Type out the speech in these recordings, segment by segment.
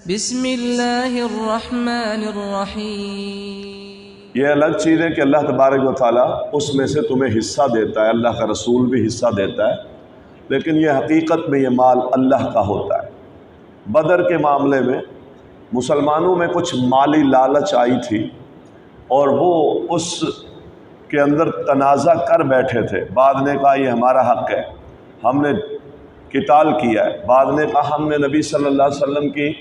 بسم اللہ الرحمن الرحیم۔ یہ الگ چیز ہے کہ اللہ تبارک و تعالیٰ اس میں سے تمہیں حصہ دیتا ہے، اللہ کا رسول بھی حصہ دیتا ہے، لیکن یہ حقیقت میں یہ مال اللہ کا ہوتا ہے۔ بدر کے معاملے میں مسلمانوں میں کچھ مالی لالچ آئی تھی اور وہ اس کے اندر تنازع کر بیٹھے تھے۔ بعد نے کہا یہ ہمارا حق ہے، ہم نے قتال کیا ہے۔ بعد نے کہا ہم نے نبی صلی اللہ علیہ وسلم کی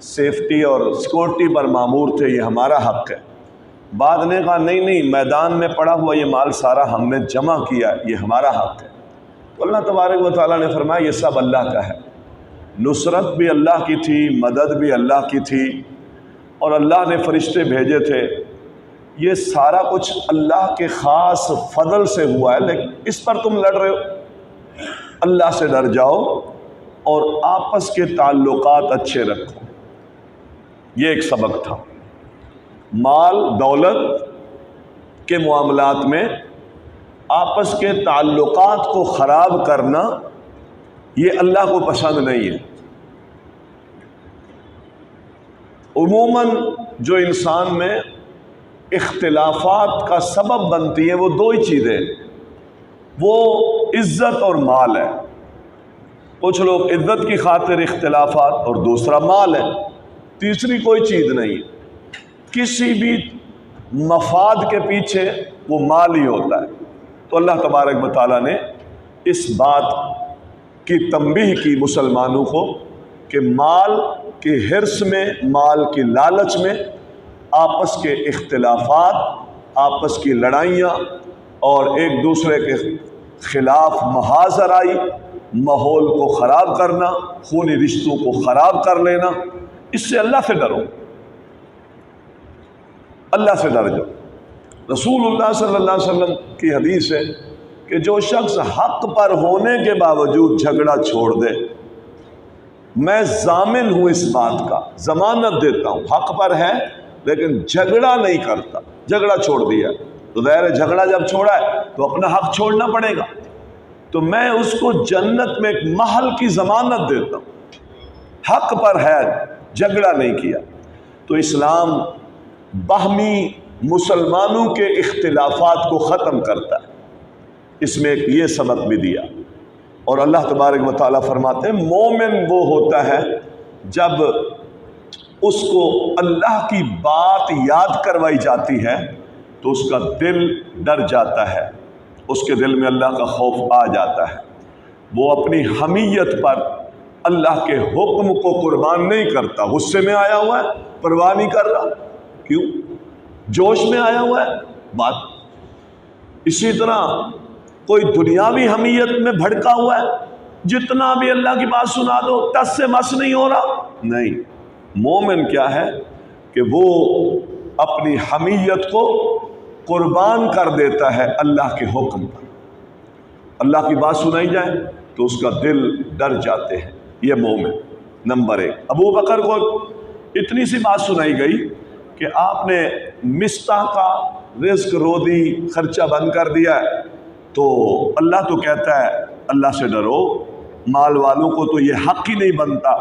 سیفٹی اور سیکورٹی پر مامور تھے، یہ ہمارا حق ہے۔ بعد نے کہا نہیں، میدان میں پڑا ہوا یہ مال سارا ہم نے جمع کیا ہے، یہ ہمارا حق ہے۔ تو اللہ تبارک و تعالیٰ نے فرمایا یہ سب اللہ کا ہے۔ نصرت بھی اللہ کی تھی، مدد بھی اللہ کی تھی، اور اللہ نے فرشتے بھیجے تھے۔ یہ سارا کچھ اللہ کے خاص فضل سے ہوا ہے، لیکن اس پر تم لڑ رہے ہو۔ اللہ سے ڈر جاؤ اور آپس کے تعلقات اچھے رکھو۔ یہ ایک سبق تھا۔ مال دولت کے معاملات میں آپس کے تعلقات کو خراب کرنا یہ اللہ کو پسند نہیں ہے۔ عموماً جو انسان میں اختلافات کا سبب بنتی ہیں وہ دو ہی چیزیں، وہ عزت اور مال ہے۔ کچھ لوگ عزت کی خاطر اختلافات اور دوسرا مال ہے، تیسری کوئی چیز نہیں ہے۔ کسی بھی مفاد کے پیچھے وہ مال ہی ہوتا ہے۔ تو اللہ تبارک و تعالیٰ نے اس بات کی تنبیہ کی مسلمانوں کو کہ مال کی حرص میں، مال کی لالچ میں آپس کے اختلافات، آپس کی لڑائیاں اور ایک دوسرے کے خلاف محاذ آرائی، ماحول کو خراب کرنا، خونی رشتوں کو خراب کر لینا، اس سے اللہ سے ڈرو، اللہ سے ڈر جاؤ۔ رسول اللہ صلی اللہ علیہ وسلم کی حدیث ہے کہ جو شخص حق پر ہونے کے باوجود جھگڑا چھوڑ دے، میں ضامن ہوں اس بات کا، ضمانت دیتا ہوں، حق پر ہے لیکن جھگڑا نہیں کرتا، جھگڑا چھوڑ دیا تو ظاہر ہے جھگڑا جب چھوڑا ہے تو اپنا حق چھوڑنا پڑے گا، تو میں اس کو جنت میں ایک محل کی ضمانت دیتا ہوں۔ حق پر ہے، جھگڑا نہیں کیا۔ تو اسلام باہمی مسلمانوں کے اختلافات کو ختم کرتا ہے، اس میں ایک یہ سبق بھی دیا۔ اور اللہ تبارک و تعالیٰ فرماتے ہیں مومن وہ ہوتا ہے جب اس کو اللہ کی بات یاد کروائی جاتی ہے تو اس کا دل ڈر جاتا ہے، اس کے دل میں اللہ کا خوف آ جاتا ہے، وہ اپنی حمیت پر اللہ کے حکم کو قربان نہیں کرتا۔ غصے میں آیا ہوا ہے، پرواہ نہیں کر رہا، کیوں؟ جوش میں آیا ہوا ہے بات۔ اسی طرح کوئی دنیاوی حمیت میں بھڑکا ہوا ہے، جتنا بھی اللہ کی بات سنا دو ٹس سے مس نہیں ہو رہا، نہیں۔ مومن کیا ہے کہ وہ اپنی حمیت کو قربان کر دیتا ہے اللہ کے حکم پر۔ اللہ کی بات سنائی جائے تو اس کا دل ڈر جاتے ہیں، یہ مومن نمبر ایک۔ ابو بکر کو اتنی سی بات سنائی گئی کہ آپ نے مستح کا رزق رودی خرچہ بند کر دیا ہے، تو اللہ تو کہتا ہے اللہ سے ڈرو، مال والوں کو تو یہ حق ہی نہیں بنتا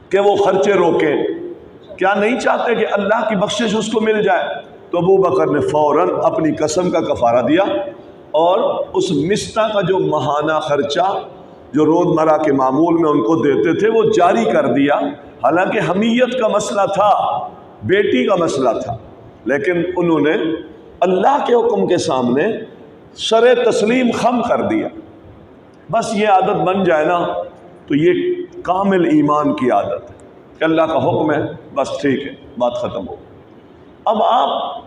کہ وہ خرچے روکیں، کیا نہیں چاہتے کہ اللہ کی بخشش اس کو مل جائے؟ تو ابو بکر نے فوراً اپنی قسم کا کفارہ دیا اور اس مستح کا جو ماہانہ خرچہ جو روزمرہ کے معمول میں ان کو دیتے تھے وہ جاری کر دیا۔ حالانکہ حمیت کا مسئلہ تھا، بیٹی کا مسئلہ تھا، لیکن انہوں نے اللہ کے حکم کے سامنے سر تسلیم خم کر دیا۔ بس یہ عادت بن جائے نا تو یہ کامل ایمان کی عادت ہے کہ اللہ کا حکم ہے، بس ٹھیک ہے، بات ختم ہو۔ اب آپ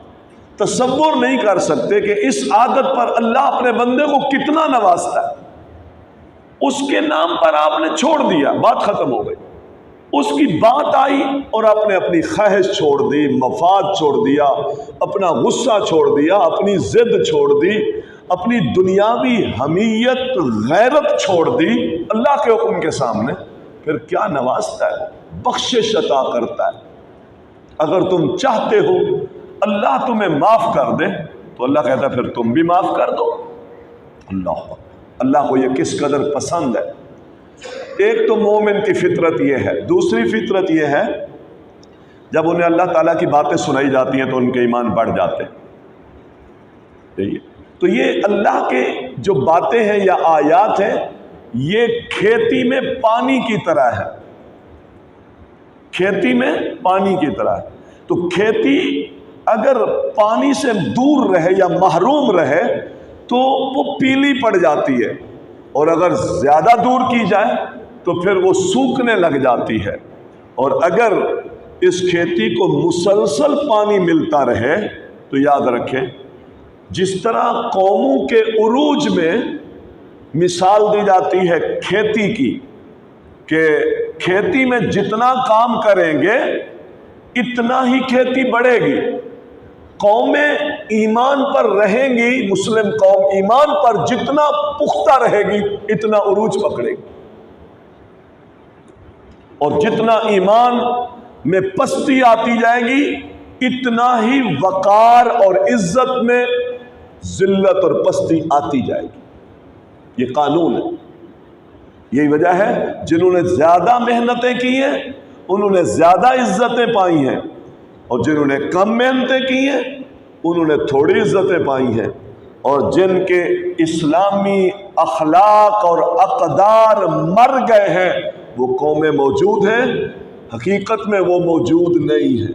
تصور نہیں کر سکتے کہ اس عادت پر اللہ اپنے بندے کو کتنا نوازتا ہے۔ اس کے نام پر آپ نے چھوڑ دیا، بات ختم ہو گئی۔ اس کی بات آئی اور آپ نے اپنی خواہش چھوڑ دی، مفاد چھوڑ دیا، اپنا غصہ چھوڑ دیا، اپنی ضد چھوڑ دی، اپنی دنیاوی حمیت غیرت چھوڑ دی اللہ کے حکم کے سامنے، پھر کیا نوازتا ہے، بخشش عطا کرتا ہے۔ اگر تم چاہتے ہو اللہ تمہیں معاف کر دے تو اللہ کہتا ہے پھر تم بھی معاف کر دو۔ اللہ کو یہ کس قدر پسند ہے۔ ایک تو مومن کی فطرت یہ ہے، دوسری فطرت یہ ہے جب انہیں اللہ تعالیٰ کی باتیں سنائی جاتی ہیں تو ان کے ایمان بڑھ جاتے ہیں۔ تو یہ اللہ کے جو باتیں ہیں یا آیات ہیں، یہ کھیتی میں پانی کی طرح ہے، کھیتی میں پانی کی طرح ہے۔ تو کھیتی اگر پانی سے دور رہے یا محروم رہے تو وہ پیلی پڑ جاتی ہے، اور اگر زیادہ دور کی جائے تو پھر وہ سوکھنے لگ جاتی ہے۔ اور اگر اس کھیتی کو مسلسل پانی ملتا رہے تو یاد رکھیں، جس طرح قوموں کے عروج میں مثال دی جاتی ہے کھیتی کی، کہ کھیتی میں جتنا کام کریں گے اتنا ہی کھیتی بڑھے گی۔ قومیں ایمان پر رہیں گی، مسلم قوم ایمان پر جتنا پختہ رہے گی اتنا عروج پکڑے گی، اور جتنا ایمان میں پستی آتی جائے گی اتنا ہی وقار اور عزت میں ذلت اور پستی آتی جائے گی۔ یہ قانون ہے، یہی وجہ ہے جنہوں نے زیادہ محنتیں کی ہیں انہوں نے زیادہ عزتیں پائی ہیں، اور جنہوں نے کم محنتیں کی ہیں انہوں نے تھوڑی عزتیں پائی ہیں۔ اور جن کے اسلامی اخلاق اور اقدار مر گئے ہیں وہ قومیں موجود ہیں، حقیقت میں وہ موجود نہیں ہیں۔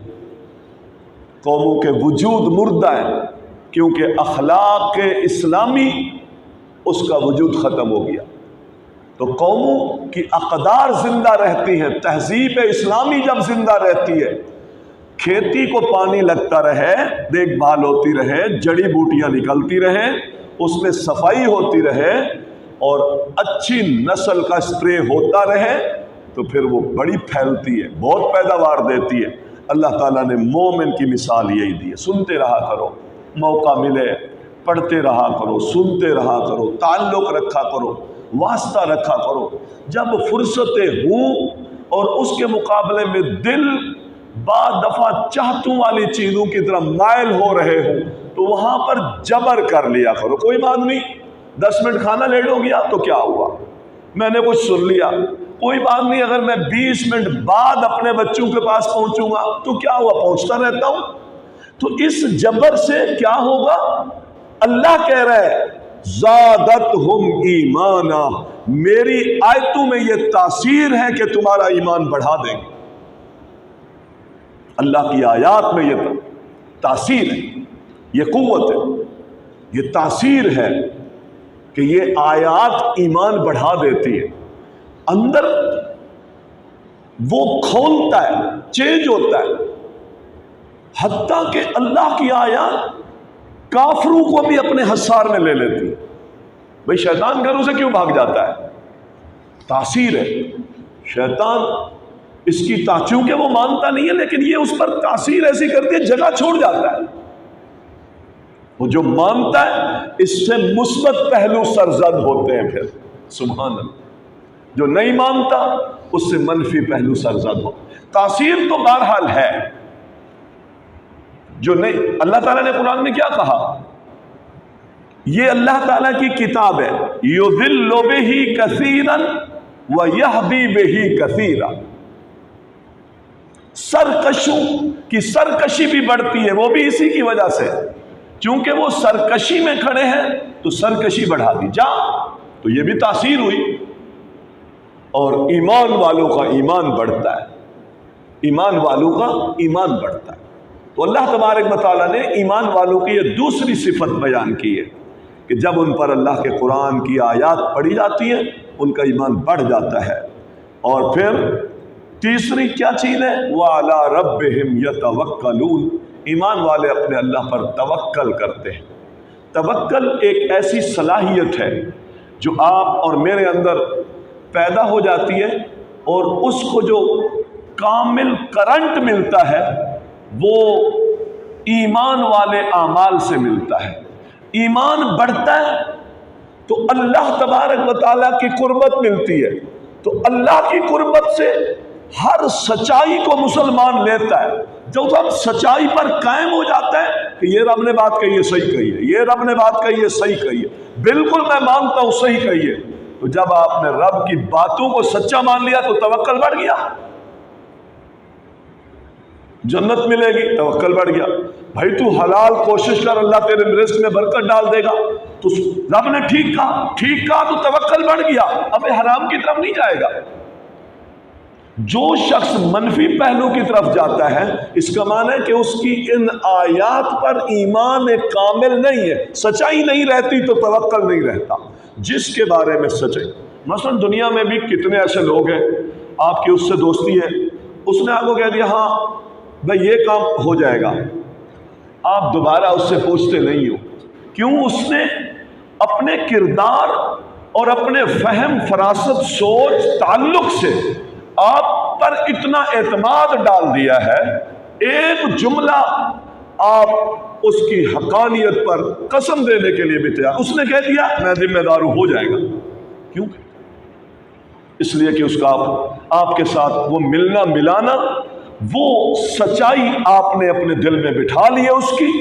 قوموں کے وجود مردہ ہے، کیونکہ اخلاق اسلامی اس کا وجود ختم ہو گیا۔ تو قوموں کی اقدار زندہ رہتی ہیں، تہذیب اسلامی جب زندہ رہتی ہے، کھیتی کو پانی لگتا رہے، دیکھ بھال ہوتی رہے، جڑی بوٹیاں نکلتی رہیں، اس میں صفائی ہوتی رہے، اور اچھی نسل کا اسپرے ہوتا رہے، تو پھر وہ بڑی پھیلتی ہے، بہت پیداوار دیتی ہے۔ اللہ تعالیٰ نے مومن کی مثال یہی دی ہے۔ سنتے رہا کرو، موقع ملے پڑھتے رہا کرو، سنتے رہا کرو، تعلق رکھا کرو، واسطہ رکھا کرو۔ جب فرصتیں ہوں اور اس کے مقابلے میں دل بعض دفعہ چاہتوں والی چیزوں کی طرف مائل ہو رہے ہوں تو وہاں پر جبر کر لیا کرو۔ کوئی بات نہیں، 10 منٹ کھانا لیٹ ہو گیا تو کیا ہوا، میں نے کچھ سن لیا، کوئی بات نہیں، اگر میں 20 منٹ بعد اپنے بچوں کے پاس پہنچوں گا تو کیا ہوا، پہنچتا رہتا ہوں۔ تو اس جبر سے کیا ہوگا، اللہ کہہ رہا ہے زادتہم ایمانا، میری آیتوں میں یہ تاثیر ہے کہ تمہارا ایمان بڑھا دیں گے۔ اللہ کی آیات میں یہ تاثیر ہے، یہ قوت ہے، یہ تاثیر ہے کہ یہ آیات ایمان بڑھا دیتی ہے، اندر وہ کھولتا ہے، چینج ہوتا ہے، حتیٰ کہ اللہ کی آیات کافروں کو بھی اپنے حصار میں لے لیتی ہے۔ بھئی شیطان گھروں سے کیوں بھاگ جاتا ہے، تاثیر ہے۔ شیطان اس کی چونکہ وہ مانتا نہیں ہے، لیکن یہ اس پر تاثیر ایسی کرتی ہے جگہ چھوڑ جاتا ہے۔ وہ جو مانتا ہے اس سے مثبت پہلو سرزد ہوتے ہیں، پھر سبحان اللہ۔ جو نہیں مانتا اس سے منفی پہلو سرزد ہو۔ تاثیر تو بہرحال ہے، جو نہیں، اللہ تعالیٰ نے قرآن میں کیا کہا، یہ اللہ تعالیٰ کی کتاب ہے، یضل بہ کثیرا ویہدی بہ کثیرا۔ سرکشوں کی سرکشی بھی بڑھتی ہے، وہ بھی اسی کی وجہ سے، چونکہ وہ سرکشی میں کھڑے ہیں تو سرکشی بڑھا دی جا، تو یہ بھی تاثیر ہوئی۔ اور ایمان والوں کا ایمان بڑھتا ہے، ایمان والوں کا ایمان بڑھتا ہے۔ تو اللہ تبارک و تعالیٰ نے ایمان والوں کی یہ دوسری صفت بیان کی ہے کہ جب ان پر اللہ کے قرآن کی آیات پڑھی جاتی ہیں ان کا ایمان بڑھ جاتا ہے۔ اور پھر تیسری کیا چیز ہے، وَعَلَىٰ رَبِّهِمْ يَتَوَكَّلُونَ، ایمان والے اپنے اللہ پر توکل کرتے ہیں۔ توکل ایک ایسی صلاحیت ہے جو آپ اور میرے اندر پیدا ہو جاتی ہے، اور اس کو جو کامل کرنٹ ملتا ہے وہ ایمان والے اعمال سے ملتا ہے۔ ایمان بڑھتا ہے تو اللہ تبارک و تعالیٰ کی قربت ملتی ہے، تو اللہ کی قربت سے ہر سچائی کو مسلمان لیتا ہے۔ جب ہم سچائی پر قائم ہو جاتا ہے کہ یہ رب نے بات کہی ہے صحیح کہی ہے، یہ رب نے بات کہی ہے صحیح کہی ہے، بالکل میں مانتا ہوں صحیح کہی ہے، تو جب آپ نے رب کی باتوں کو سچا مان لیا تو توکل بڑھ گیا، جنت ملے گی، توکل بڑھ گیا۔ بھائی تو حلال کوشش کر، اللہ تیرے رزق میں برکت ڈال دے گا، تو رب نے ٹھیک کہا تو توکل بڑھ گیا، اب حرام کی طرف نہیں جائے گا۔ جو شخص منفی پہلو کی طرف جاتا ہے، اس کا معنی ہے کہ اس کی ان آیات پر ایمان کامل نہیں ہے، سچائی نہیں رہتی تو توکل نہیں رہتا۔ جس کے بارے میں سچائی، مثلا دنیا میں بھی کتنے ایسے لوگ ہیں، آپ کی اس سے دوستی ہے، اس نے آپ کو کہہ دیا ہاں بھائی یہ کام ہو جائے گا، آپ دوبارہ اس سے پوچھتے نہیں ہو، کیوں؟ اس نے اپنے کردار اور اپنے فہم، فراست، سوچ، تعلق سے آپ پر اتنا اعتماد ڈال دیا ہے، ایک جملہ آپ اس کی حقانیت پر قسم دینے کے لیے بھی تیار، اس نے کہہ دیا میں ذمہ دار ہوں، ہو جائے گا۔ کیوں؟ اس لیے کہ اس کا آپ کے ساتھ وہ ملنا ملانا، وہ سچائی آپ نے اپنے دل میں بٹھا لی ہے اس کی،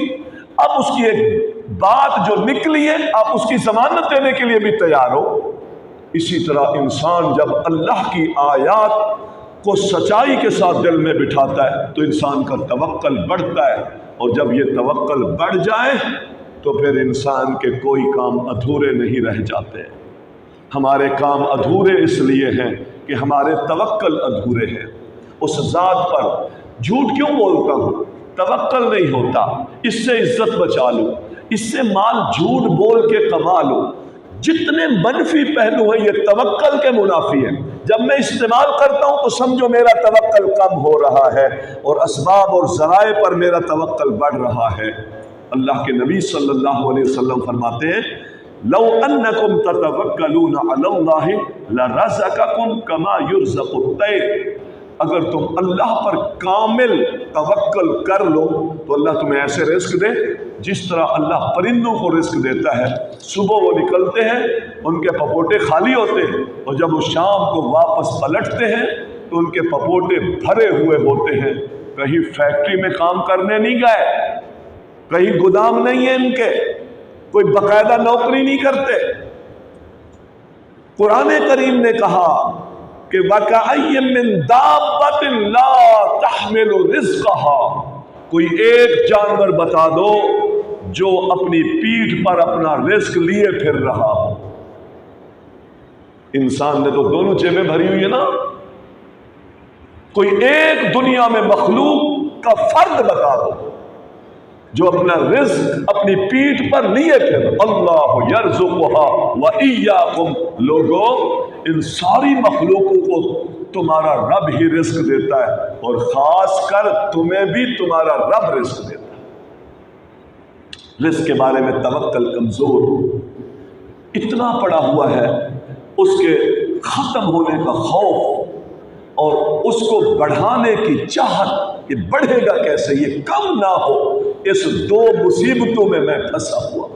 اب اس کی ایک بات جو نکلی ہے آپ اس کی ضمانت دینے کے لیے بھی تیار ہو۔ اسی طرح انسان جب اللہ کی آیات کو سچائی کے ساتھ دل میں بٹھاتا ہے تو انسان کا توکل بڑھتا ہے، اور جب یہ توکل بڑھ جائے تو پھر انسان کے کوئی کام ادھورے نہیں رہ جاتے۔ ہمارے کام ادھورے اس لیے ہیں کہ ہمارے توکل ادھورے ہیں۔ اس ذات پر جھوٹ کیوں بولتا ہوں؟ توکل نہیں ہوتا، اس سے عزت بچا لو، اس سے مال جھوٹ بول کے کما لو۔ جتنے منفی پہلو ہیں یہ توکل کے منافی ہیں۔ جب میں استعمال کرتا ہوں تو سمجھو میرا توکل کم ہو رہا ہے، اور اسباب اور ذرائع پر میرا توکل بڑھ رہا ہے۔ اللہ کے نبی صلی اللہ علیہ وسلم فرماتے ہیں لو انکم تتوکلون علی اللہ لرزقکم کما یرزق الطیر، اگر تم اللہ پر کامل توکل کر لو تو اللہ تمہیں ایسے رزق دے جس طرح اللہ پرندوں کو رزق دیتا ہے۔ صبح وہ نکلتے ہیں، ان کے پپوٹے خالی ہوتے ہیں، اور جب وہ شام کو واپس پلٹتے ہیں تو ان کے پپوٹے بھرے ہوئے ہوتے ہیں۔ کہیں فیکٹری میں کام کرنے نہیں گئے، کہیں گودام نہیں ہے ان کے، کوئی باقاعدہ نوکری نہیں کرتے۔ قرآن کریم نے کہا کہ وَكَأَيٍّ مِّن دَابَّةٍ لَا تَحْمِلُ رِزْقَهَا، کوئی ایک جانور بتا دو جو اپنی پیٹھ پر اپنا رزق لیے پھر رہا ہو۔ انسان نے تو دونوں جیبیں بھری ہوئی ہے نا، کوئی ایک دنیا میں مخلوق کا فرد بتا دو جو اپنا رزق اپنی پیٹھ پر لیے پھر۔ اللہ یرزقها وَإِيَّاكُمْ، لوگوں ان ساری مخلوقوں کو تمہارا رب ہی رزق دیتا ہے، اور خاص کر تمہیں بھی تمہارا رب رزق دیتا ہے۔ رزق کے بارے میں توکل کمزور اتنا پڑا ہوا ہے، اس کے ختم ہونے کا خوف اور اس کو بڑھانے کی چاہت، یہ بڑھے گا کیسے، یہ کم نہ ہو، اس دو مصیبتوں میں پھنسا ہوا۔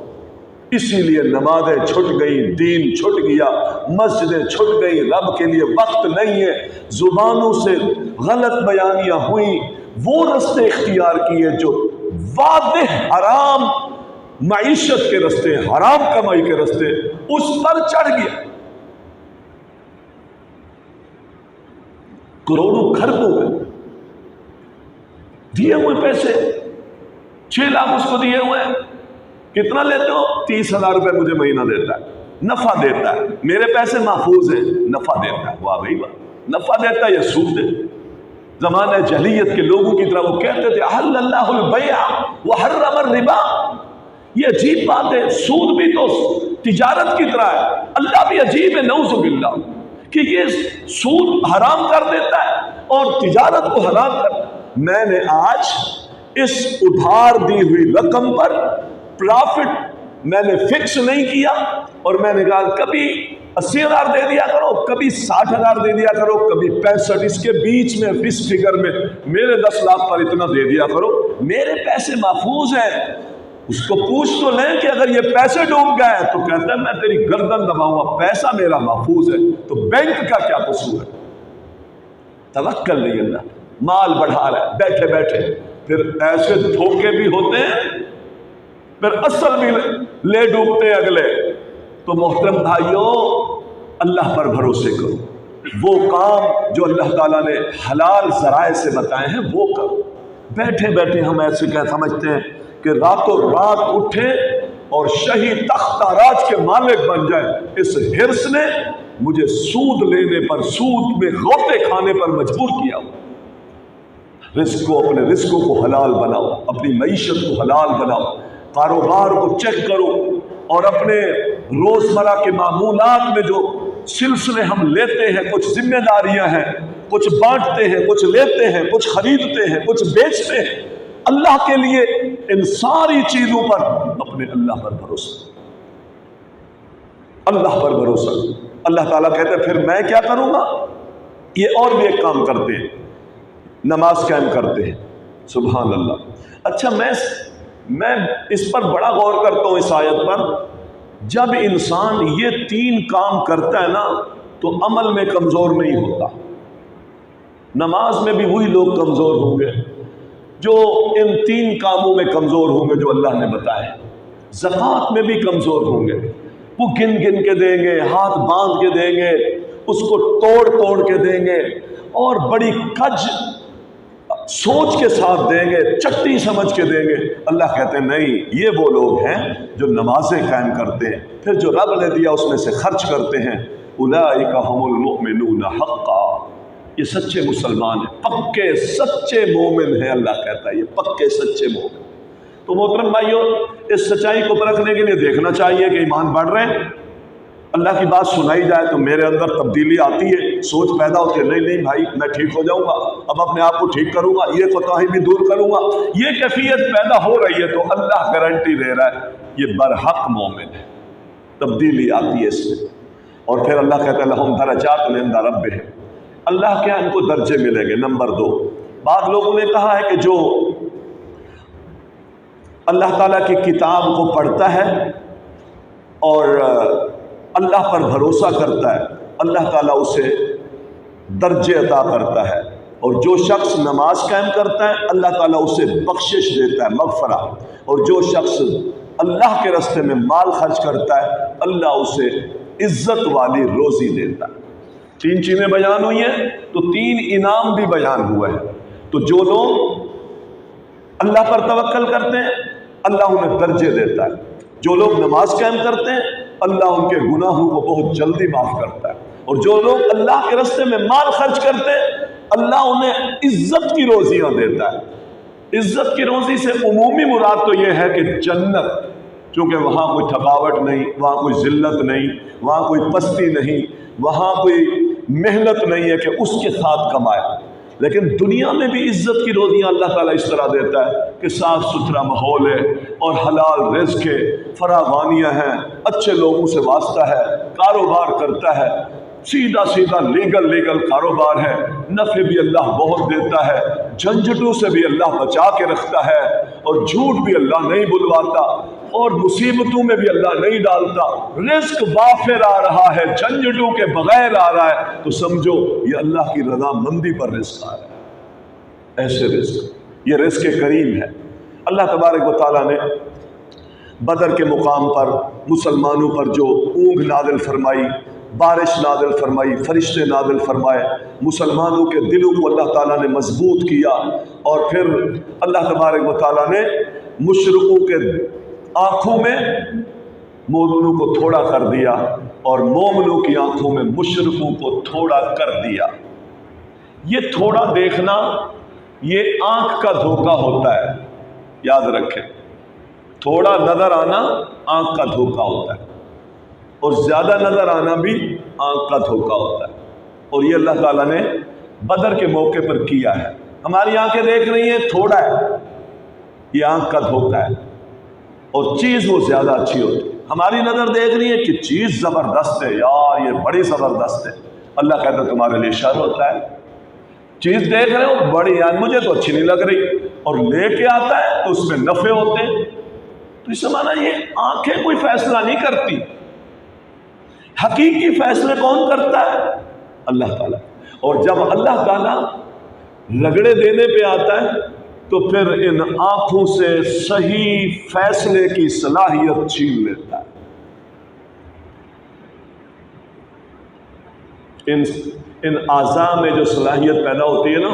اسی لیے نمازیں چھٹ گئی، دین چھٹ گیا، مسجدیں چھٹ گئی، رب کے لیے وقت نہیں ہے، زبانوں سے غلط بیانیاں ہوئیں، وہ رستے اختیار کیے جو واضح حرام معیشت کے رستے، حرام کمائی کے رستے، اس پر چڑھ گیا۔ کروڑوں کھربوں میں دیے ہوئے پیسے، 6 لاکھ اس کو دیے ہوئے ہیں، کتنا لیتے ہو؟ 30,000 روپے مجھے مہینہ دیتا ہے، نفع دیتا ہے، میرے پیسے محفوظ ہیں، نفع دیتا ہے۔ واہ بھائی واہ، نفع دیتا ہے یا سود دے؟ زمانہ جاہلیت کے لوگوں کی طرح وہ کہتے تھے احل اللہ البیع وحرم الربا۔ یہ عجیب بات ہے، سود بھی تو تجارت کی طرح ہے، اللہ بھی عجیب ہے نعوذ باللہ کہ یہ سود حرام کر دیتا ہے اور تجارت کو حرام کر۔ میں نے آج اس ادھار دی ہوئی رقم پر پرافٹ میں نے فکس نہیں کیا، اور میں نے کہا کبھی 80,000 دے دیا کرو، کبھی 60,000 دے دیا کرو، کبھی 65، اس کے بیچ میں اس فگر میں میرے 10 لاکھ پر اتنا دے دیا کرو، میرے پیسے محفوظ ہیں۔ اس کو پوچھ تو لیں کہ اگر یہ پیسے ڈوب گئے تو کہتا ہے میں تیری گردن دباؤں گا، پیسہ میرا محفوظ ہے، تو بینک کا کیا قصور ہے؟ توکل نہیں اللہ، مال بڑھا رہا ہے بیٹھے بیٹھے، پھر ایسے دھوکے بھی ہوتے ہیں، پھر اصل بھی لے ڈوبتے اگلے۔ تو محترم بھائیوں، اللہ پر بھروسے کرو، وہ کام جو اللہ تعالیٰ نے حلال ذرائع سے بتائے ہیں وہ کرو۔ بیٹھے بیٹھے ہم ایسے سمجھتے ہیں کہ راتوں رات اٹھے اور شہی تخت تاراج کے مالک بن جائے، اس حرص نے مجھے سود لینے پر، سود میں غوطے کھانے پر مجبور کیا۔ رزق کو، اپنے رزقوں کو حلال بناؤ، اپنی معیشت کو حلال بناؤ، کاروبار کو چیک کرو، اور اپنے روزمرہ کے معمولات میں جو سلسلے ہم لیتے ہیں، کچھ ذمہ داریاں ہیں، کچھ بانٹتے ہیں، کچھ لیتے ہیں، کچھ خریدتے ہیں، کچھ بیچتے ہیں، اللہ کے لیے ان ساری چیزوں پر اپنے اللہ پر بھروسہ، اللہ پر بھروسہ۔ اللہ تعالیٰ کہتے ہیں پھر میں کیا کروں گا؟ یہ اور بھی ایک کام کرتے ہیں، نماز قائم کرتے ہیں۔ سبحان اللہ۔ اچھا، میں اس پر بڑا غور کرتا ہوں، اس آیت پر۔ جب انسان یہ 3 کام کرتا ہے نا تو عمل میں کمزور نہیں ہوتا۔ نماز میں بھی وہی لوگ کمزور ہوں گے جو ان 3 کاموں میں کمزور ہوں گے جو اللہ نے بتائے۔ زکوٰۃ میں بھی کمزور ہوں گے، وہ گن گن کے دیں گے، ہاتھ باندھ کے دیں گے، اس کو توڑ توڑ کے دیں گے، اور بڑی کج سوچ کے ساتھ دیں گے، چٹی سمجھ کے دیں گے۔ اللہ کہتے ہیں نہیں، یہ وہ لوگ ہیں جو نمازیں قائم کرتے ہیں، پھر جو رب نے دیا اس میں سے خرچ کرتے ہیں۔ اولئک هم المؤمنون حقا، یہ سچے مسلمان ہیں، پکے سچے مومن ہیں۔ اللہ کہتا ہے یہ پکے سچے مومن۔ تو محترم بھائیو، اس سچائی کو پرکھنے کے لیے دیکھنا چاہیے کہ ایمان بڑھ رہے ہیں۔ اللہ کی بات سنائی جائے تو میرے اندر تبدیلی آتی ہے، سوچ پیدا ہوتی ہے، نہیں بھائی میں ٹھیک ہو جاؤں گا، اب اپنے آپ کو ٹھیک کروں گا، یہ کوتاہی بھی دور کروں گا۔ یہ کیفیت پیدا ہو رہی ہے تو اللہ گارنٹی دے رہا ہے یہ برحق مومن ہے، تبدیلی آتی ہے اس میں۔ اور پھر اللہ کہتا ہے لہم درجات عند ربہم، اللہ کے ان کو درجے ملیں گے۔ نمبر 2، بعض لوگوں نے کہا ہے کہ جو اللہ تعالیٰ کی کتاب کو پڑھتا ہے اور اللہ پر بھروسہ کرتا ہے، اللہ تعالیٰ اسے درجے عطا کرتا ہے، اور جو شخص نماز قائم کرتا ہے اللہ تعالیٰ اسے بخشش دیتا ہے، مغفرہ، اور جو شخص اللہ کے راستے میں مال خرچ کرتا ہے اللہ اسے عزت والی روزی دیتا ہے۔ 3 چیزیں بیان ہوئی ہیں تو 3 انعام بھی بیان ہوئے ہیں۔ تو جو لوگ اللہ پر توکل کرتے ہیں اللہ انہیں درجے دیتا ہے، جو لوگ نماز قائم کرتے ہیں اللہ ان کے گناہوں کو بہت جلدی معاف کرتا ہے، اور جو لوگ اللہ کے راستے میں مال خرچ کرتے ہیں اللہ انہیں عزت کی روزیاں دیتا ہے۔ عزت کی روزی سے عمومی مراد تو یہ ہے کہ جنت، کیونکہ وہاں کوئی تھکاوٹ نہیں، وہاں کوئی ذلت نہیں، وہاں کوئی پستی نہیں، وہاں کوئی محنت نہیں ہے کہ اس کے ساتھ کمائے۔ لیکن دنیا میں بھی عزت کی روزیاں اللہ تعالیٰ اس طرح دیتا ہے کہ صاف ستھرا ماحول ہے اور حلال رزق ہے، فراوانیاں ہیں، اچھے لوگوں سے واسطہ ہے، کاروبار کرتا ہے، سیدھا سیدھا لیگل کاروبار ہے، نفع بھی اللہ بہت دیتا ہے، جھنجھٹوں سے بھی اللہ بچا کے رکھتا ہے، اور جھوٹ بھی اللہ نہیں بلواتا، اور مصیبتوں میں بھی اللہ نہیں ڈالتا، رزق وافر آ رہا ہے، جھنجھٹوں کے بغیر آ رہا ہے، تو سمجھو یہ اللہ کی رضا مندی پر رزق آ رہا ہے۔ ایسے رزق، یہ رزق کریم ہے۔ اللہ تبارک و تعالیٰ نے بدر کے مقام پر مسلمانوں پر جو اونگ نازل فرمائی، بارش نازل فرمائی، فرشتے نازل فرمائے، مسلمانوں کے دلوں کو اللہ تعالیٰ نے مضبوط کیا، اور پھر اللہ تبارک و تعالیٰ نے مشرکوں کے آنکھوں میں مومنوں کو تھوڑا کر دیا اور مومنوں کی آنکھوں میں مشرکوں کو تھوڑا کر دیا۔ یہ تھوڑا دیکھنا یہ آنکھ کا دھوکہ ہوتا ہے، یاد رکھیں، تھوڑا نظر آنا آنکھ کا دھوکہ ہوتا ہے، اور زیادہ نظر آنا بھی آنکھ کا دھوکہ ہوتا ہے، اور یہ اللہ تعالیٰ نے بدر کے موقع پر کیا ہے۔ ہماری آنکھیں دیکھ رہی ہیں تھوڑا ہے، یہ آنکھ کا دھوکہ ہے، اور چیز وہ زیادہ اچھی ہوتی ہے۔ ہماری نظر دیکھ رہی ہے کہ چیز زبردست ہے، یار یہ بڑی زبردست ہے، اللہ کہتا ہے تمہارے لیے شر ہوتا ہے۔ چیز دیکھ رہے ہو بڑی، یار مجھے تو اچھی نہیں لگ رہی، اور لے کے آتا ہے تو اس میں نفع ہوتے ہیں۔ تو اس سے مانا یہ آنکھیں کوئی فیصلہ نہیں کرتی، حقیقی فیصلے کون کرتا ہے؟ اللہ تعالیٰ۔ اور جب اللہ تعالیٰ رگڑے دینے پہ آتا ہے تو پھر ان آنکھوں سے صحیح فیصلے کی صلاحیت چھین لیتا ہے۔ ان اعضاء میں جو صلاحیت پیدا ہوتی ہے نا،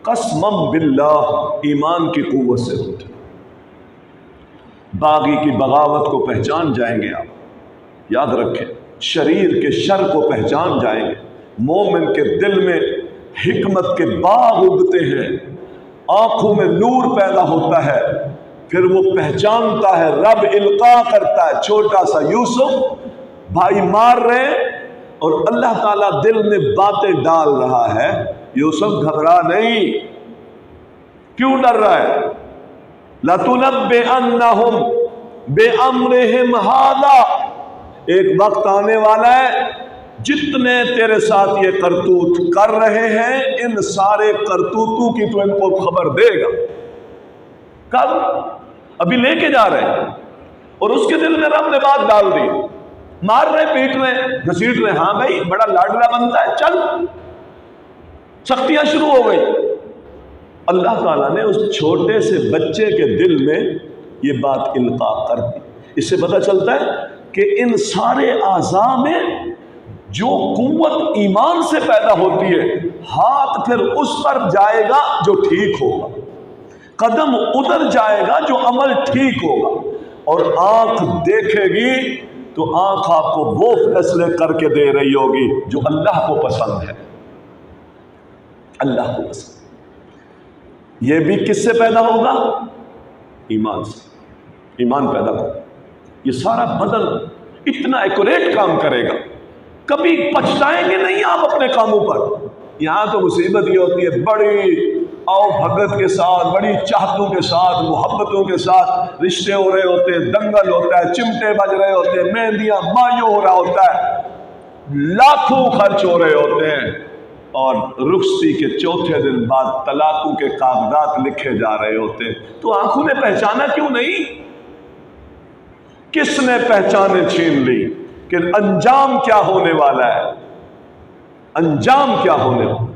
قسمم باللہ ایمان کی قوت سے ہوتی ہے۔ باغی کی بغاوت کو پہچان جائیں گے آپ، یاد رکھیں، شریر کے شر کو پہچان جائیں گے۔ مومن کے دل میں حکمت کے باغ اگتے ہیں، آنکھوں میں نور پیدا ہوتا ہے، پھر وہ پہچانتا ہے، رب القاء کرتا ہے۔ چھوٹا سا یوسف بھائی مار رہے اور اللہ تعالیٰ دل میں باتیں ڈال رہا ہے، یوسف گھبرا نہیں۔ کیوں ڈر رہا ہے؟ لَتُنَبِّئَنَّهُمْ بِأَمْرِهِمْ هَذَا، ایک وقت آنے والا ہے جتنے تیرے ساتھ یہ کرتوت کر رہے ہیں، ان سارے کرتوتوں کی تو ان کو خبر دے گا۔ کب؟ ابھی لے کے جا رہے ہیں، اور اس کے دل میں رب نے بات ڈال دی، مار رہے، پیٹ رہے، گھسیٹ رہے، ہاں بھائی بڑا لاڈلا بنتا ہے، چل، سختیاں شروع ہو گئی۔ اللہ تعالیٰ نے اس چھوٹے سے بچے کے دل میں یہ بات القاء کر دی۔ اس سے پتہ چلتا ہے کہ ان سارے اعضاء میں جو قوت ایمان سے پیدا ہوتی ہے، ہاتھ پھر اس پر جائے گا جو ٹھیک ہوگا، قدم ادھر جائے گا جو عمل ٹھیک ہوگا، اور آنکھ دیکھے گی تو آنکھ آپ کو وہ فیصلے کر کے دے رہی ہوگی جو اللہ کو پسند ہے، اللہ کو پسند۔ یہ بھی کس سے پیدا ہوگا؟ ایمان سے۔ ایمان پیدا ہوگا، یہ سارا بدن اتنا ایکوریٹ کام کرے گا، کبھی پچھتائیں گے نہیں آپ اپنے کاموں پر۔ یہاں تو مصیبت یہ ہوتی ہے، بڑی آؤ بھگت کے ساتھ، بڑی چاہتوں کے ساتھ، محبتوں کے ساتھ رشتے ہو رہے ہوتے ہیں، دنگل ہوتا ہے، چمٹے بج رہے ہوتے ہیں، مہندیاں مایوں ہو رہا ہوتا ہے، لاکھوں خرچ ہو رہے ہوتے ہیں، اور رخصتی کے چوتھے دن بعد طلاقوں کے کاغذات لکھے جا رہے ہوتے ہیں۔ تو آنکھوں نے پہچانا کیوں نہیں؟ کس نے پہچانے چھین لی کہ انجام کیا ہونے والا ہے، انجام کیا ہونے والا ہے۔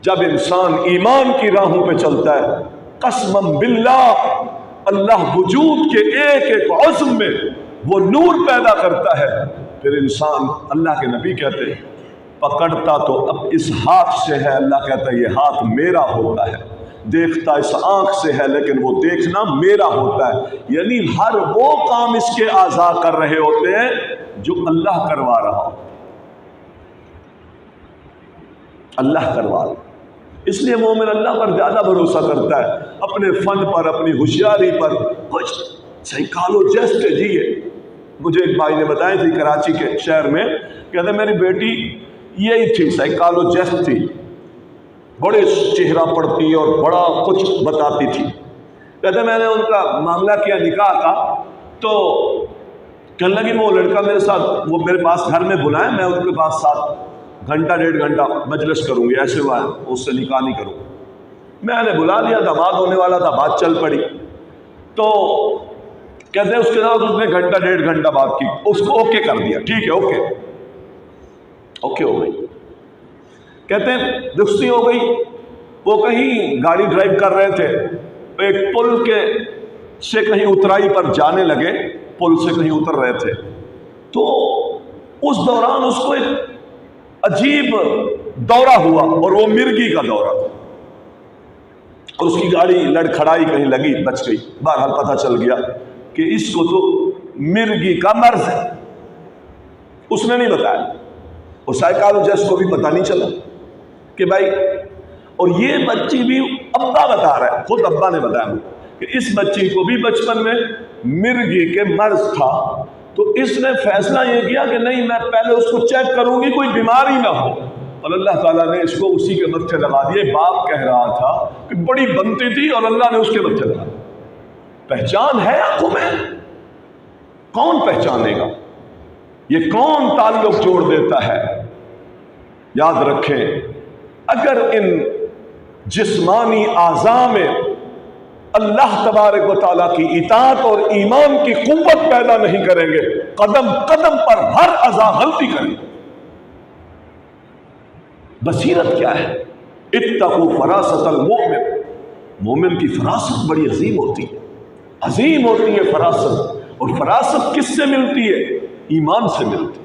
جب انسان ایمان کی راہوں پہ چلتا ہے، قسمم باللہ، اللہ وجود کے ایک ایک عزم میں وہ نور پیدا کرتا ہے، پھر انسان، اللہ کے نبی کہتے ہیں، پکڑتا تو اب اس ہاتھ سے ہے، اللہ کہتا ہے یہ ہاتھ میرا ہوتا ہے، دیکھتا اس آنکھ سے ہے لیکن وہ دیکھنا میرا ہوتا ہے۔ یعنی ہر وہ کام اس کے اعضاء کر رہے ہوتے ہیں جو اللہ کروا رہا ہو، اللہ کروا رہا۔ اس لیے مومن اللہ پر زیادہ بھروسہ کرتا ہے، اپنے فن پر، اپنی ہوشیاری پر۔ کچھ سائیکالوجسٹ ہے جی، مجھے ایک بھائی نے بتائی تھی کراچی کے شہر میں، کہتے میری بیٹی یہی تھی، سائیکالوجسٹ تھی، بڑے چہرہ پڑتی اور بڑا کچھ بتاتی تھی۔ کہتے میں نے ان کا معاملہ کیا نکاح کا، تو کہنے لگی وہ لڑکا میرے ساتھ، وہ میرے پاس گھر میں بلائیں، میں ان کے پاس 7 گھنٹہ 1.5 گھنٹہ مجلس کروں گی، ایسے ہوا ہے، اس سے نکاح نہیں کروں۔ میں نے بلا لیا، داماد ہونے والا تھا، بات چل پڑی۔ تو کہتے ہیں اس کے ساتھ اس نے 1.5 گھنٹہ بات کی، اس کو اوکے کر دیا، ٹھیک ہے اوکے، اوکے ہو گئی۔ کہتے ہیں رخصتی ہو گئی، وہ کہیں گاڑی ڈرائیو کر رہے تھے، ایک پل کے سے کہیں اترائی پر جانے لگے، پل سے کہیں اتر رہے تھے، تو اس دوران اس کو ایک عجیب دورہ ہوا، اور وہ مرگی کا دورہ تھا، اور اس کی گاڑی لڑکھڑائی کہیں لگی، بچ گئی۔ بہرحال پتہ چل گیا کہ اس کو تو مرگی کا مرض ہے، اس نے نہیں بتایا، اور سائیکالوجسٹ کو بھی پتہ نہیں چلا کہ بھائی، اور یہ بچی بھی ابا بتا رہا ہے، خود ابا نے بتایا کہ اس بچی کو بھی بچپن میں مرگی کے مرض تھا، تو اس نے فیصلہ یہ کیا کہ نہیں، میں پہلے اس کو چیک کروں گی کوئی بیماری نہ ہو، اور اللہ تعالیٰ نے اس کو اسی کے متھے لگا دیے۔ باپ کہہ رہا تھا کہ بڑی بنتی تھی اور اللہ نے اس کے متھے لگا دیا۔ پہچان ہے آنکھوں میں، کون پہچانے گا؟ یہ کون تعلق جوڑ دیتا ہے؟ یاد رکھیں، اگر ان جسمانی اعضاء میں اللہ تبارک و تعالیٰ کی اطاعت اور ایمان کی قوت پیدا نہیں کریں گے، قدم قدم پر ہر اعضاء غلطی کریں گے۔ بصیرت کیا ہے؟ اتقوا فراست المؤمن، مومن کی فراست بڑی عظیم ہوتی ہے، عظیم ہوتی ہے فراست، اور فراست کس سے ملتی ہے؟ ایمان سے ملتی ہے۔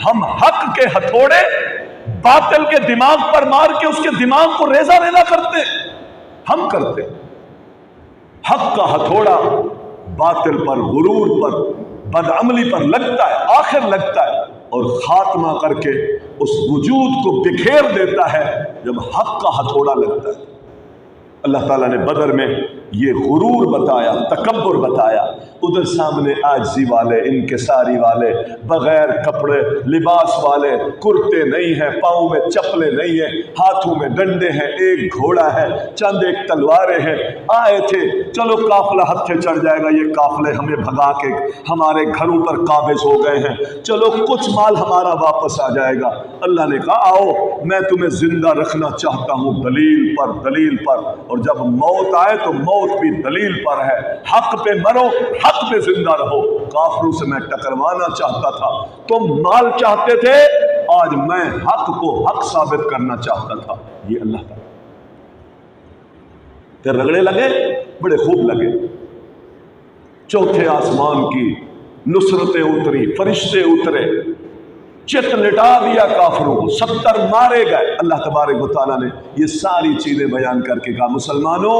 ہم حق کے ہتھوڑے باطل کے دماغ پر مار کے اس کے دماغ کو ریزہ ریزہ کرتے، ہم کرتے۔ حق کا ہتھوڑا باطل پر، غرور پر، بدعملی پر لگتا ہے، آخر لگتا ہے اور خاتمہ کر کے اس وجود کو بکھیر دیتا ہے جب حق کا ہتھوڑا لگتا ہے۔ اللہ تعالیٰ نے بدر میں یہ غرور بتایا، تکبر بتایا، ادھر سامنے عاجزی والے، انکساری والے، بغیر کپڑے لباس والے، کرتے نہیں ہیں، پاؤں میں چپلے نہیں ہیں، ہاتھوں میں ڈنڈے ہیں، ایک گھوڑا ہے، چند ایک تلواریں ہیں، آئے تھے چلو قافلہ ہتھے چڑھ جائے گا، یہ قافلے ہمیں بھگا کے ہمارے گھروں پر قابض ہو گئے ہیں، چلو کچھ مال ہمارا واپس آ جائے گا۔ اللہ نے کہا آؤ میں تمہیں زندہ رکھنا چاہتا ہوں دلیل پر، دلیل پر، اور جب موت آئے تو موت بھی دلیل پر ہے، حق پہ مرو، حق پہ زندہ رہو۔ کافروں سے میں ٹکروانا چاہتا تھا، تم مال چاہتے تھے، آج میں حق کو حق ثابت کرنا چاہتا تھا۔ یہ اللہ تعالیٰ پھر رگڑے لگے، بڑے خوب لگے، چوتھے آسمان کی نصرتیں اتری، فرشتے اترے، چت لٹا دیا کافروں کو، 70 مارے گئے۔ اللہ تبارک و تعالیٰ نے یہ ساری چیزیں بیان کر کے کہا مسلمانوں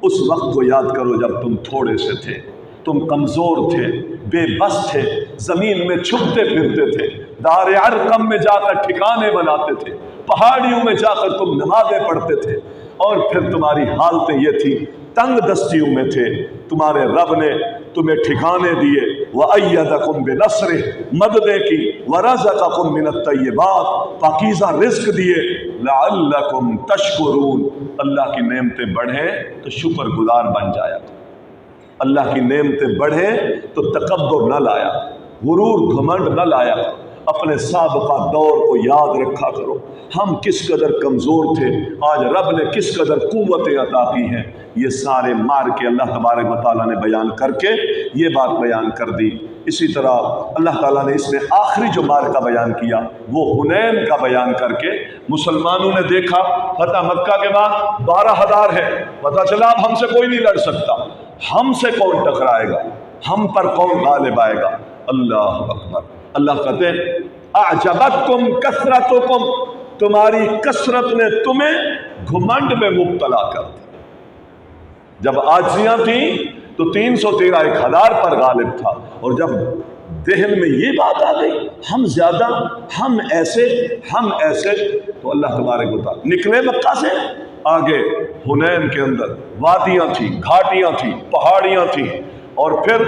اس وقت کو یاد کرو جب تم تھوڑے سے تھے، تم کمزور تھے، بے بس تھے، زمین میں چھپتے پھرتے تھے، دار ارقم میں جا کر ٹھکانے بناتے تھے، پہاڑیوں میں جا کر تم نمازیں پڑھتے تھے، اور پھر تمہاری حالتیں یہ تھی، تنگ دستیوں میں تھے، تمہارے رب نے تمہیں ٹھکانے دیے، وَأَيَّدَكُمْ بِنَصْرِهِ مددیں کی، وَرَزَقَكُمْ مِنَ الطَّيِّبَاتِ پاکیزہ رزق دیے، لَعَلَّكُمْ تَشْكُرُونَ اللہ کی نعمتیں بڑھیں تو شکر گزار بن جایا کرو، اللہ کی نعمتیں بڑھیں تو تکبر نہ لایا، غرور گھمنڈ نہ لایا، اپنے سابقہ دور کو یاد رکھا کرو، ہم کس قدر کمزور تھے، آج رب نے کس قدر قوتیں عطا کی ہیں، یہ سارے مار کے اللہ تبارک و تعالیٰ نے بیان کر کے یہ بات بیان کر دی۔ اسی طرح اللہ تعالیٰ نے اس میں آخری جو مار کا بیان کیا وہ حنین کا بیان کر کے مسلمانوں نے دیکھا فتح مکہ کے بعد 12,000 ہے، پتہ چلا اب ہم سے کوئی نہیں لڑ سکتا، ہم سے کون ٹکرائے گا، ہم پر کون غالب آئے گا۔ اللہ اکبر۔ اللہ کہتے ہیں اعجبتکم کثرتکم تمہاری کثرت نے تمہیں گھمنڈ میں مبتلا کر دیا۔ جب عاجزیاں تھیں تو 313 1,000 پر غالب تھا، اور جب ذہن میں یہ بات آ گئی ہم زیادہ، ہم ایسے، ہم ایسے، تو اللہ تبارک و تعالیٰ نکلے مکہ سے آگے حنین کے اندر وادیاں تھیں، گھاٹیاں تھیں، پہاڑیاں تھیں، اور پھر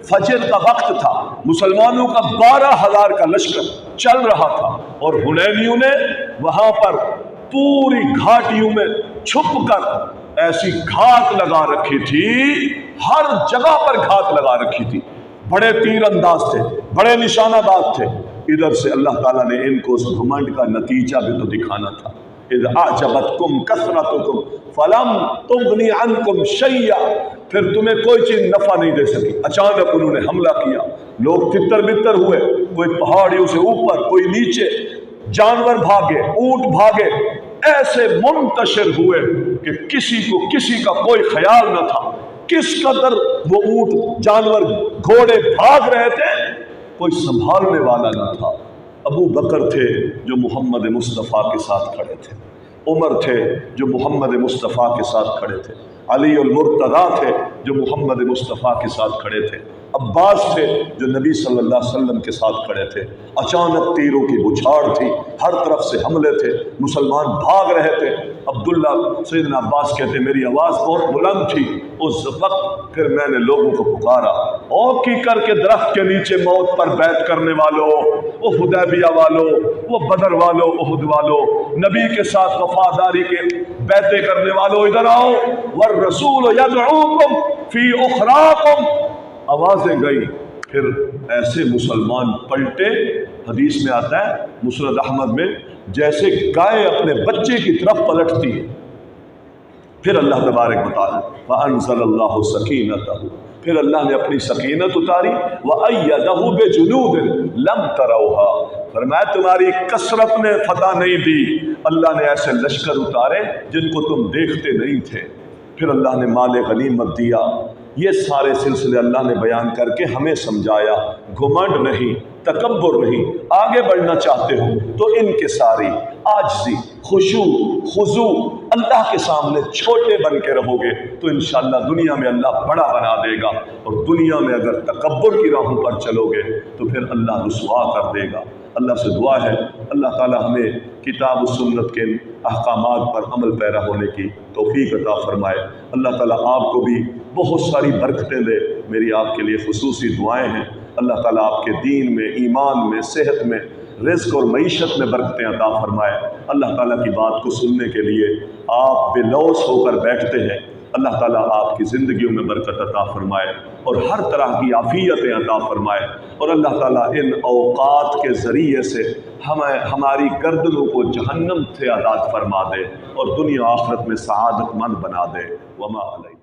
فجر کا وقت تھا، مسلمانوں کا 12,000 کا لشکر چل رہا تھا، اور حنینیوں نے وہاں پر پوری گھاٹیوں میں چھپ کر ایسی گھات لگا رکھی تھی، ہر جگہ پر گھات لگا رکھی تھی، بڑے تیر انداز تھے، بڑے نشانہ باز تھے۔ ادھر سے اللہ تعالیٰ نے ان کو اس گھمنڈ کا نتیجہ بھی تو دکھانا تھا۔ اذ اعجبتکم کثرتکم فلم تغنی عنکم شیئا پھر تمہیں کوئی چیز نفع نہیں دے سکی، اچانک انہوں نے حملہ کیا، لوگ تتر بتر ہوئے، کوئی پہاڑیوں سے اوپر، کوئی نیچے، جانور بھاگے، اونٹ بھاگے، ایسے منتشر ہوئے کہ کسی کو کسی کا کوئی خیال نہ تھا، کس قدر وہ اونٹ، جانور، گھوڑے بھاگ رہے تھے، کوئی سنبھالنے والا نہ تھا۔ ابو بکر تھے جو محمد مصطفیٰ کے ساتھ کھڑے تھے، عمر تھے جو محمد مصطفیٰ کے ساتھ کھڑے تھے، علی المرتضیٰ تھے جو محمد مصطفیٰ کے ساتھ کھڑے تھے، عباس تھے جو نبی صلی اللہ علیہ وسلم کے ساتھ کھڑے تھے۔ اچانک تیروں کی بچھاڑ تھی، ہر طرف سے حملے تھے، مسلمان بھاگ رہے تھے۔ عبداللہ سیدنا عباس کہتے میری آواز بہت بلند تھی، اس وقت پھر میں نے لوگوں کو پکارا، او کی کر کے درخت کے نیچے موت پر بیعت کرنے والوں، وہ حدیبیہ والوں، وہ بدر والوں، احد والوں، نبی کے ساتھ وفاداری کے بیعتیں کرنے والوں، ادھر آؤ، والرسول یدعوکم فی اخراکم، آوازیں گئی۔ پھر ایسے مسلمان پلٹے، حدیث میں آتا ہے مسند احمد میں، جیسے گائے اپنے بچے کی طرف پلٹتی ہے۔ پھر اللہ تبارک و تعالیٰ فَأَنزَلَ اللَّهُ سَكِينَتَهُ پھر اللہ نے اپنی سکینت اتاری، وَأَيَّدَهُ بِجُنُودٍ لَمْ تَرَوْهَا فرمایا تمہاری کثرت نے فتح نہیں دی، اللہ نے ایسے لشکر اتارے جن کو تم دیکھتے نہیں تھے۔ پھر اللہ نے مال غنیمت دیا، یہ سارے سلسلے اللہ نے بیان کر کے ہمیں سمجھایا، گھمنڈ نہیں، تکبر نہیں، آگے بڑھنا چاہتے ہو تو انکساری، عاجزی، خشوع، خضوع، اللہ کے سامنے چھوٹے بن کے رہو گے تو انشاءاللہ دنیا میں اللہ بڑا بنا دے گا، اور دنیا میں اگر تکبر کی راہوں پر چلو گے تو پھر اللہ رسوا کر دے گا۔ اللہ سے دعا ہے اللہ تعالی ہمیں کتاب و سنت کے احکامات پر عمل پیرا ہونے کی توفیق عطا فرمائے۔ اللہ تعالی آپ کو بھی بہت ساری برکتیں دے، میری آپ کے لیے خصوصی دعائیں ہیں۔ اللہ تعالیٰ آپ کے دین میں، ایمان میں، صحت میں، رزق اور معیشت میں برکتیں عطا فرمائے۔ اللہ تعالیٰ کی بات کو سننے کے لیے آپ بے لوث ہو کر بیٹھتے ہیں، اللہ تعالیٰ آپ کی زندگیوں میں برکت عطا فرمائے اور ہر طرح کی عافیتیں عطا فرمائے، اور اللہ تعالیٰ ان اوقات کے ذریعے سے ہماری گردنوں کو جہنم سے آزاد فرما دے اور دنیا آخرت میں سعادت مند بنا دے۔ وما علیہ